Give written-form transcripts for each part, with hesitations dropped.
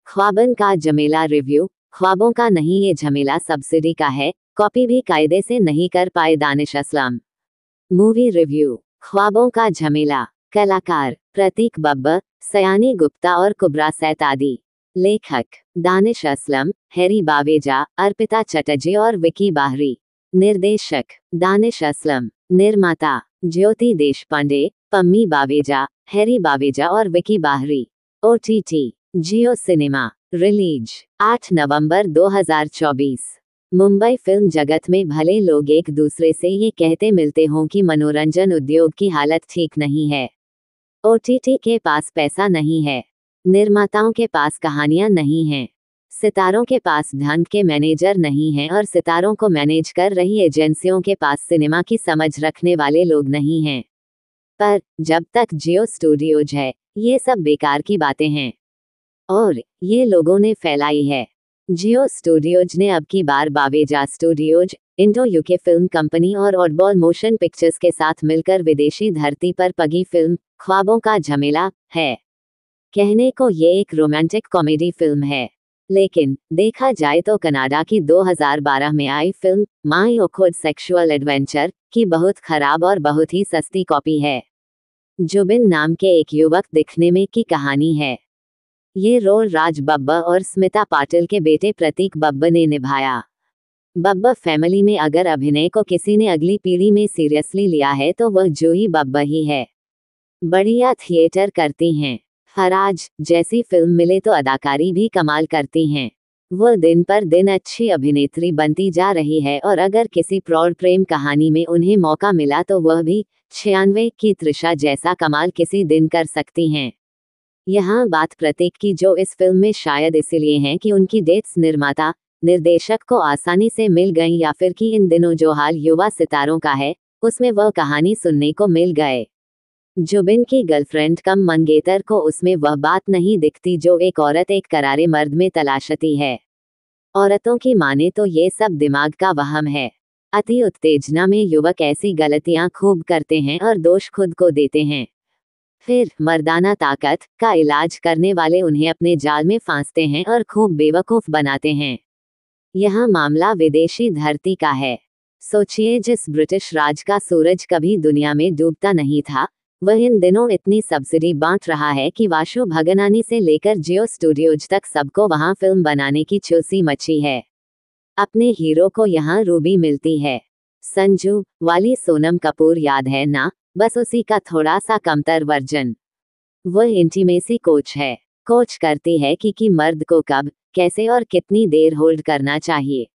ख्वाबन का झमेला रिव्यू। ख्वाबों का नहीं ये झमेला सब्सिडी का है, कॉपी भी कायदे से नहीं कर पाए दानिश असलम। Movie review. ख्वाबों का झमेला। कलाकार प्रतीक बब्बर, सयानी गुप्ता और कुबरा सैतादी। लेखक दानिश असलम, हैरी बावेजा, अर्पिता चटर्जी और विकी बाहरी। निर्देशक दानिश असलम। निर्माता ज्योति देशपांडे, पम्मी बावेजा, हैरी बावेजा और विकी बाहरी। OTT जियो सिनेमा। रिलीज 8 नवंबर 2024। मुंबई फिल्म जगत में भले लोग एक दूसरे से ये कहते मिलते हों कि मनोरंजन उद्योग की हालत ठीक नहीं है। OTT के पास पैसा नहीं है, निर्माताओं के पास कहानियां नहीं हैं, सितारों के पास ढंग के मैनेजर नहीं हैं और सितारों को मैनेज कर रही एजेंसियों के पास सिनेमा की समझ रखने वाले लोग नहीं हैं। पर जब तक जियो स्टूडियोज है, ये सब बेकार की बातें हैं और ये लोगों ने फैलाई है। जियो स्टूडियोज ने अब की बार Baweja studios, Indo UK film company और ऑडबॉल मोशन पिक्चर्स के साथ मिलकर विदेशी धरती पर पगी फिल्म ख्वाबों का झमेला है। कहने को ये एक रोमांटिक कॉमेडी फिल्म है, लेकिन देखा जाए तो कनाडा की 2012 में आई फिल्म माई ऑकवर्ड सेक्सुअल एडवेंचर की बहुत खराब और बहुत ही सस्ती कॉपी है। जुबिन नाम के एक युवक दिखने में की कहानी है। ये रोल राज बब्बर और स्मिता पाटिल के बेटे प्रतीक बब्बर ने निभाया। बब्बर फैमिली में अगर अभिनय को किसी ने अगली पीढ़ी में सीरियसली लिया है तो वह जूही बब्बर ही है। बढ़िया थिएटर करती हैं। फराज जैसी फिल्म मिले तो अदाकारी भी कमाल करती हैं। वह दिन पर दिन अच्छी अभिनेत्री बनती जा रही है और अगर किसी प्रौढ़ प्रेम कहानी में उन्हें मौका मिला तो वह भी 96 की त्रिशा जैसा कमाल किसी दिन कर सकती हैं। यहाँ बात प्रतीक की जो इस फिल्म में शायद इसलिए है कि उनकी डेट्स निर्माता निर्देशक को आसानी से मिल गई या फिर कि इन दिनों जो हाल युवा सितारों का है उसमें वह कहानी सुनने को मिल गए। जुबिन की गर्लफ्रेंड कम मंगेतर को उसमें वह बात नहीं दिखती जो एक औरत एक करारे मर्द में तलाशती है। औरतों की माने तो ये सब दिमाग का वहम है। अति उत्तेजना में युवक ऐसी गलतियां खूब करते हैं और दोष खुद को देते हैं। फिर मर्दाना ताकत का इलाज करने वाले उन्हें अपने जाल में फांसते हैं और खूब बेवकूफ बनाते हैं। यह मामला विदेशी धरती का है। सोचिए, जिस ब्रिटिश राज का सूरज कभी दुनिया में डूबता नहीं था, वह इन दिनों इतनी सब्सिडी बांट रहा है कि वाशु भगनानी से लेकर जियो स्टूडियोज तक सबको वहां फिल्म बनाने की चूसी मची है। अपने हीरो को यहाँ रूबी मिलती है। संजू वाली सोनम कपूर याद है ना, बस उसी का थोड़ा सा कमतर वर्जन। वह इंटीमेसी कोच है। कोच करती है कि मर्द को कब, कैसे और कितनी देर होल्ड करना चाहिए।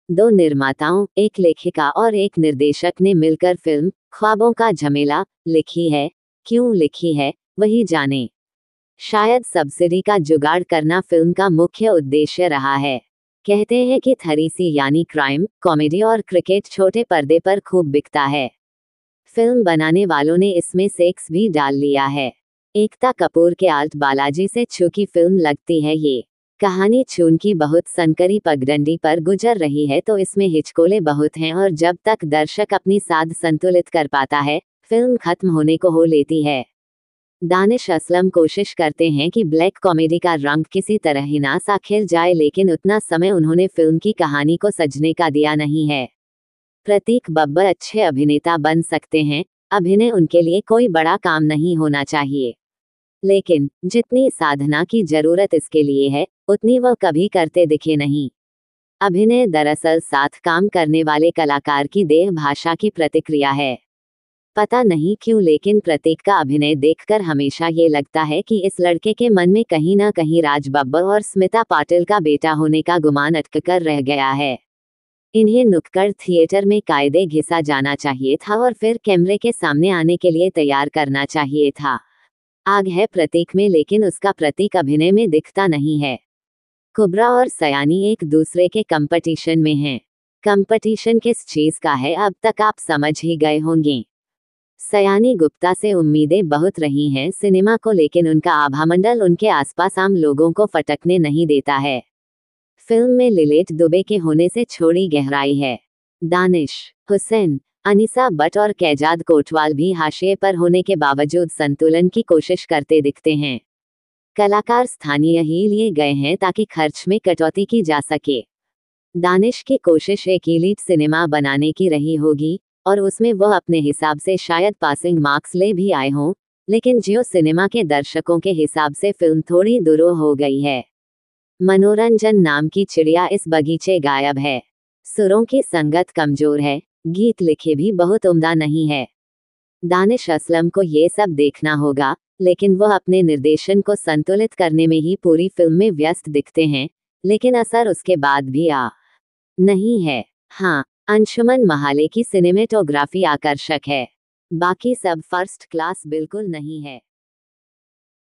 दो निर्माताओं, एक लेखिका और एक निर्देशक ने मिलकर फिल्म ख्वाबों का झमेला लिखी है। क्यों लिखी है वही जाने। शायद सब्सिडी का जुगाड़ करना फिल्म का मुख्य उद्देश्य रहा है। कहते हैं कि थरीसी यानी क्राइम, कॉमेडी और क्रिकेट छोटे पर्दे पर खूब बिकता है। फिल्म बनाने वालों ने इसमें सेक्स भी डाल लिया है। एकता कपूर के आल्ट बालाजी से छूकी फिल्म लगती है ये। कहानी छून की बहुत सनकरी पगडंडी पर गुजर रही है तो इसमें हिचकोले बहुत हैं और जब तक दर्शक अपनी साध संतुलित कर पाता है, फिल्म खत्म होने को हो लेती है। दानिश असलम कोशिश करते हैं कि ब्लैक कॉमेडी का रंग किसी तरह ही ना सा खिल जाए, लेकिन उतना समय उन्होंने फिल्म की कहानी को सजने का दिया नहीं है। प्रतीक बब्बर अच्छे अभिनेता बन सकते हैं, अभिनय उनके लिए कोई बड़ा काम नहीं होना चाहिए, लेकिन जितनी साधना की जरूरत इसके लिए है उतनी वह कभी करते दिखे नहीं। अभिनय दरअसल साथ काम करने वाले कलाकार की देह भाषा की प्रतिक्रिया है। पता नहीं क्यों, लेकिन प्रतीक का अभिनय देखकर हमेशा ये लगता है कि इस लड़के के मन में कहीं ना कहीं राज बब्बर और स्मिता पाटिल का बेटा होने का गुमान अटक कर रह गया है। इन्हें नुक्कड़ थिएटर में कायदे घिसा जाना चाहिए था और फिर कैमरे के सामने आने के लिए तैयार करना चाहिए था। आग है प्रतीक में, लेकिन उसका प्रतीक अभिनय में दिखता नहीं है। कुबरा और सयानी एक दूसरे के कंपटीशन में हैं। कंपटीशन किस चीज का है अब तक आप समझ ही गए होंगे। सयानी गुप्ता से उम्मीदें बहुत रही हैं सिनेमा को, लेकिन उनका आभामंडल उनके आसपास आम लोगों को फटकने नहीं देता है। फिल्म में लिलेट दुबे के होने से छोड़ी गहराई है। दानिश हुसैन, अनीसा बट और कैजाद कोटवाल भी हाशिए पर होने के बावजूद संतुलन की कोशिश करते दिखते हैं। कलाकार स्थानीय ही लिए गए हैं ताकि खर्च में कटौती की जा सके। दानिश की कोशिश एक एलीट सिनेमा बनाने की रही होगी और उसमें वह अपने हिसाब से शायद पासिंग मार्क्स ले भी आए हों, लेकिन जियो सिनेमा के दर्शकों के हिसाब से फिल्म थोड़ी दुरूह हो गई है। मनोरंजन नाम की चिड़िया इस बगीचे गायब है। सुरों की संगत कमजोर है, गीत लिखे भी बहुत उम्दा नहीं है। दानिश असलम को ये सब देखना होगा, लेकिन वह अपने निर्देशन को संतुलित करने में ही पूरी फिल्म में व्यस्त दिखते हैं, लेकिन असर उसके बाद भी नहीं है। हाँ, अंशुमन महाले की सिनेमेटोग्राफी आकर्षक है, बाकी सब फर्स्ट क्लास बिल्कुल नहीं है।